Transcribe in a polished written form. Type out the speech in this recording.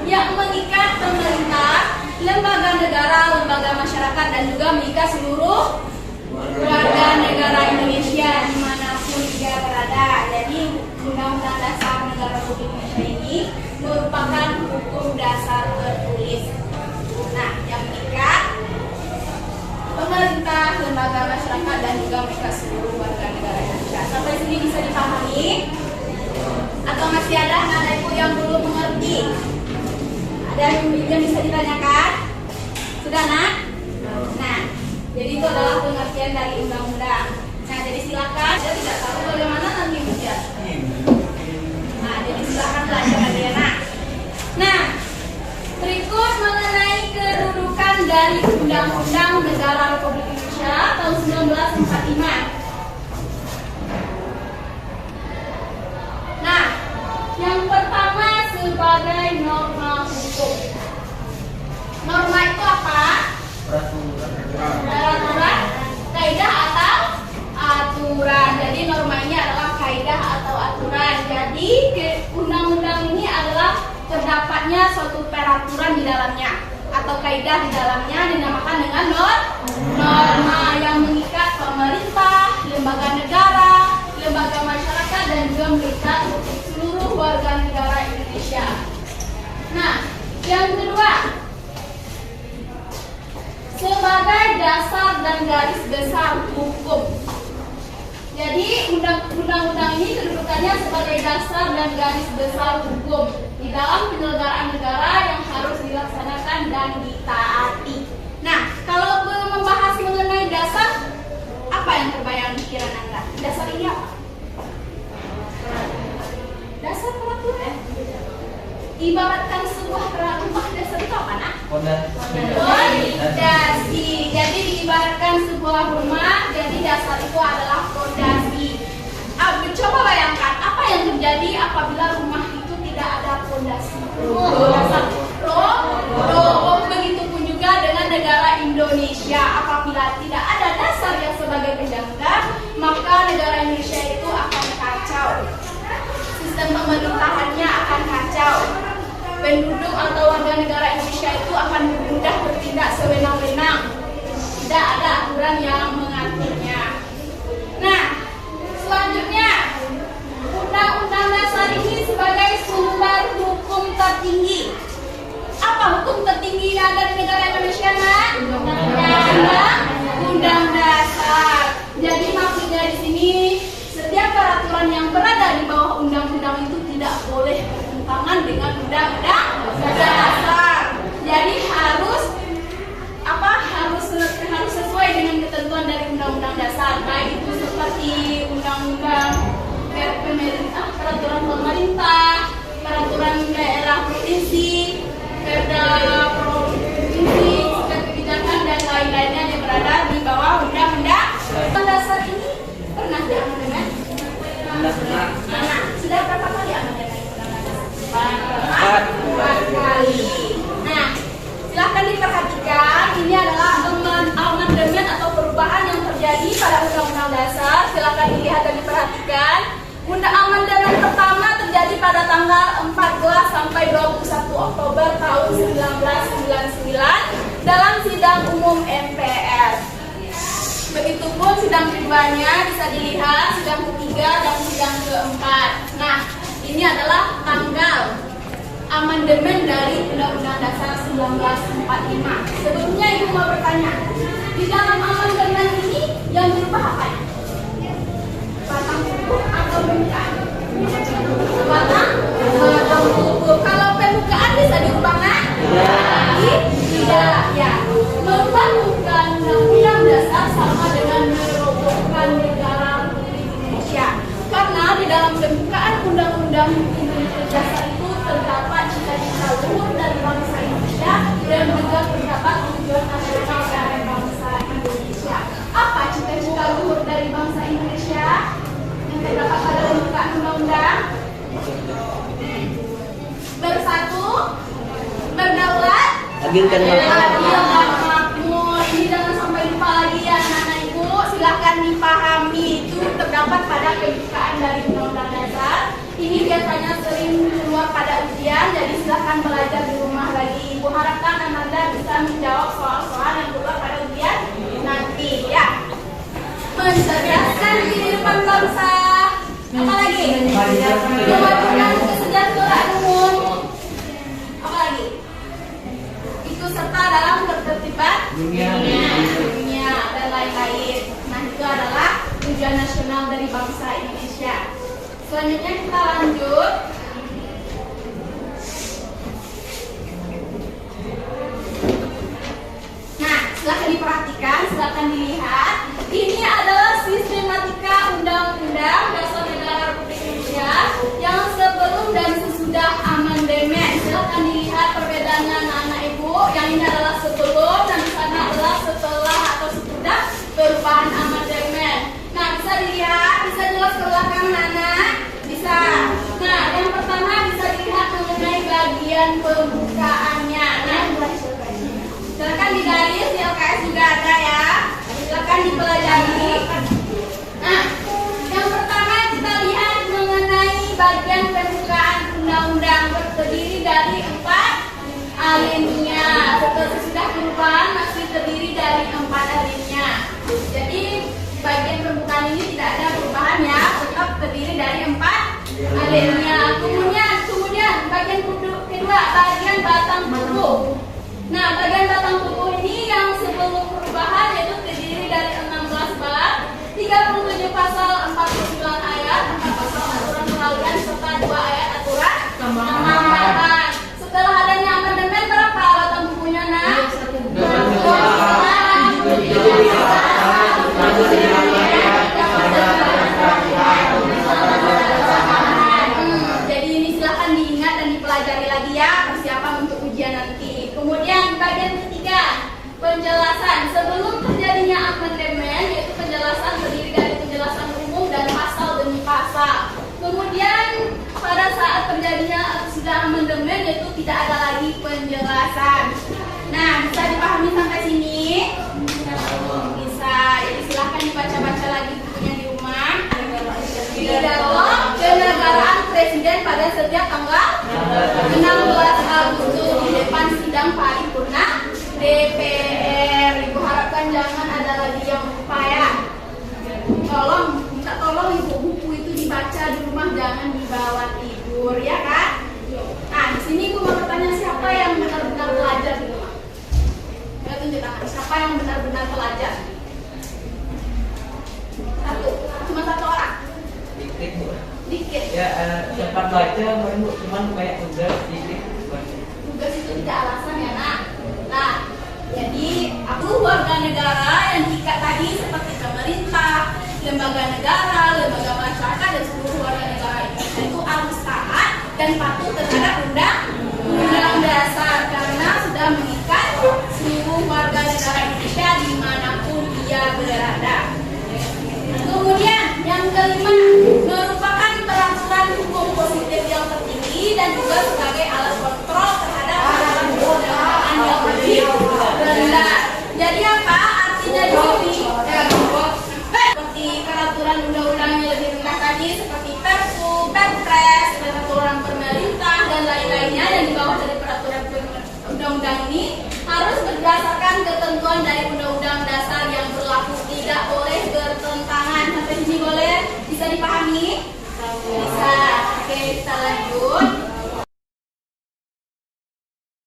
yang mengikat pemerintah, lembaga negara, lembaga masyarakat, dan juga mengikat seluruh warga negara Indonesia dimanapun dia berada. Jadi Undang-Undang Dasar Negara Republik Indonesia ini merupakan hukum dasar tertulis. Nah, yang mengikat pemerintah, lembaga masyarakat, dan juga mengikat seluruh warga negara Indonesia. Sampai sini bisa dipahami? Atau masih ada anak ibu yang belum mengerti? Ada yang bisa ditanyakan? Sudah, nak? Nah, jadi itu adalah pengertian dari undang-undang. Nah, jadi silakan. Saya tidak tahu bagaimana nanti ujian. Nah, jadi silakan belajar Adriana. Nah, berikut mengenai kedudukan dari Undang-Undang Negara Republik Indonesia tahun 1945. Nah, yang pertama sebagai norma hukum. Norma itu apa? Peraturan, kaidah atau aturan. Jadi norma ini adalah kaidah atau aturan. Jadi undang-undang ini adalah terdapatnya suatu peraturan di dalamnya atau kaidah di dalamnya dinamakan dengan norma yang mengikat pemerintah, lembaga negara, lembaga masyarakat, dan juga mengikat seluruh warga negara Indonesia. Nah, yang kedua, sebagai dasar dan garis besar hukum. Jadi undang-undang ini kedudukannya sebagai dasar dan garis besar hukum di dalam penyelenggaraan negara yang harus dilaksanakan dan ditaati. Nah, kalau belum membahas mengenai dasar, apa yang terbayang di pikiran Anda? Dasar ini apa? Dasar peraturan. Ibaratkan sebuah rumah, dasar itu apa, nak? Fondasi. Jadi diibaratkan sebuah rumah, jadi dasar itu adalah fondasi. Coba bayangkan apa yang terjadi apabila rumah itu tidak ada fondasi. Begitupun juga dengan negara Indonesia, apabila tidak ada dasar yang sebagai penyangga, maka negara Indonesia itu akan kacau. Sistem pemerintahannya akan kacau. Penduduk atau warga negara Indonesia itu akan mudah bertindak sewenang-wenang. Tidak ada aturan yang mengaturnya. Nah, selanjutnya, Undang-Undang Dasar ini sebagai sumber hukum tertinggi. Apa hukum tertinggi yang ada di negara Indonesia, nak? Undang Dasar. Jadi maksudnya di sini, setiap peraturan yang berada di bawah undang-undang itu tidak boleh bertentangan dengan undang-undang dasar. Jadi harus sesuai dengan ketentuan dari undang-undang dasar, baik itu seperti undang-undang pemerintah, peraturan pemerintah, peraturan daerah provinsi, perda provinsi, kebijakan dan lain-lainnya yang berada di bawah undang-undang dasar ini. Pernah diamandemen? Nah, sudah berapa kali amandemen undang-undang dasar? 4 kali. Nah, silahkan diperhatikan, ini adalah amandemen atau perubahan yang terjadi pada Undang-Undang Dasar. Silahkan dilihat dan diperhatikan. Amandemen pertama terjadi pada tanggal 14 sampai 21 Oktober tahun 1999 dalam sidang umum MPR. Begitupun sidang keduanya bisa dilihat, sidang ketiga dan sidang keempat. Nah, ini adalah tanggal amandemen dari Undang-Undang Dasar 1945. Sebelumnya Ibu mau bertanya, di dalam amandemen ini yang berubah apa ya? Batang tubuh atau permukaan? Batang tubuh. Kalau permukaan bisa diubah, nak? Tidak, ya. Merubah Undang-Undang Dasar sama dengan merobohkan negara Republik Indonesia. Karena di dalam pembukaan Undang-Undang Dasar itu terdapat cita-cita luhur dari bangsa Indonesia dan juga terdapat tujuan nasional dari bangsa Indonesia. Apa cita-cita luhur dari bangsa Indonesia yang terdapat pada pembukaan undang-undang? Bersatu, berdaulat, adil dan makmur. Ini jangan sampai lupa lagi ya anak-anak ibu. Silahkan dipahami, itu terdapat pada pembukaan dari Undang-Undang Dasar. Ini biasanya sering keluar pada ujian, jadi silahkan belajar dulu. mewujudkan kesejahteraan umum, apa lagi? Ikut serta dalam ketertiban dunia dan lain-lain. Nah, itu adalah tujuan nasional dari bangsa Indonesia. Selanjutnya kita lanjut. Nah, silahkan diperhatikan, silahkan dilihat. Ini adalah sistematika Undang-Undang Dasar Negara Republik Indonesia yang sebelum dan sesudah amandemen. Silahkan dilihat perbedaannya anak-anak ibu. Yang ini adalah sebelum dan di sana adalah setelah atau sesudah perubahan amandemen. Nah, bisa dilihat, bisa jelas ke belakang anak, bisa. Nah, yang pertama bisa dilihat mengenai bagian pembukaannya. Nah, silakan digaris, di LKS juga ada ya. Silakan dipelajari. Nah, yang pertama kita lihat mengenai bagian pembukaan undang-undang terdiri dari 4 alinea. Sesudah perubahan masih terdiri dari 4 alinea. Jadi bagian pembukaan ini tidak ada perubahan ya, tetap terdiri dari 4 alinea. Kemudian bagian kedua, bagian batang tubuh. Nah, bagian batang tubuh ini yang sebelum perubahan yaitu terdiri dari 16 bab, 37 pasal, 49 ayat, 4 pasal aturan pengalihan serta 2 ayat aturan tambahan. Setelah adanya amandemen berapa batang tubuhnya, Nak? Jadi ini silahkan diingat dan dipelajari lagi ya, persiapan untuk ujian nanti. Kemudian bagian ketiga, penjelasan. Sebelum terjadinya amandemen, yaitu penjelasan terdiri dari penjelasan umum dan pasal demi pasal. Kemudian pada saat terjadinya sudah amandemen, yaitu tidak ada lagi penjelasan. Nah, bisa dipahami sampai sini? Bisa. Jadi silahkan dibaca-baca lagi bukunya di rumah. Dialog kenegaraan presiden pada setiap tanggal 16 Agustus di depan sidang paripurna DPR. Ibu harapkan jangan ada lagi yang lupa ya. Minta tolong ibu buku itu dibaca di rumah, jangan dibawa tidur ya kan? Nah, di sini ibu mau bertanya, siapa yang benar-benar belajar di rumah? Ya, tunjuk tangan. Siapa yang benar-benar belajar? Cuma satu orang. Dikit. Ya, sempat baca baru cuman kayak udah dikit. Tugas itu tidak alasan ya, Nak. Nah, jadi aku warga negara yang diikat tadi seperti pemerintah, lembaga negara, lembaga masyarakat dan seluruh warga negara itu harus taat dan patuh terhadap undang-undang dasar karena sudah mengikat seluruh warga negara Indonesia dimanapun dia berada. Kemudian yang kelima, merupakan peraturan hukum positif yang tertinggi dan juga sebagai alat kontrol terhadap peraturan yang lebih rendah. Jadi apa artinya di sini? Seperti peraturan undang-undangnya lebih rendah tadi, seperti Perpu, Perpres, peraturan pemerintah dan lain-lainnya yang di bawah dari peraturan undang-undang ini harus berdasarkan ketentuan dari undang-undang dasar yang berlaku, tidak boleh bertentangan. Sampai sini boleh? Bisa dipahami? Bisa.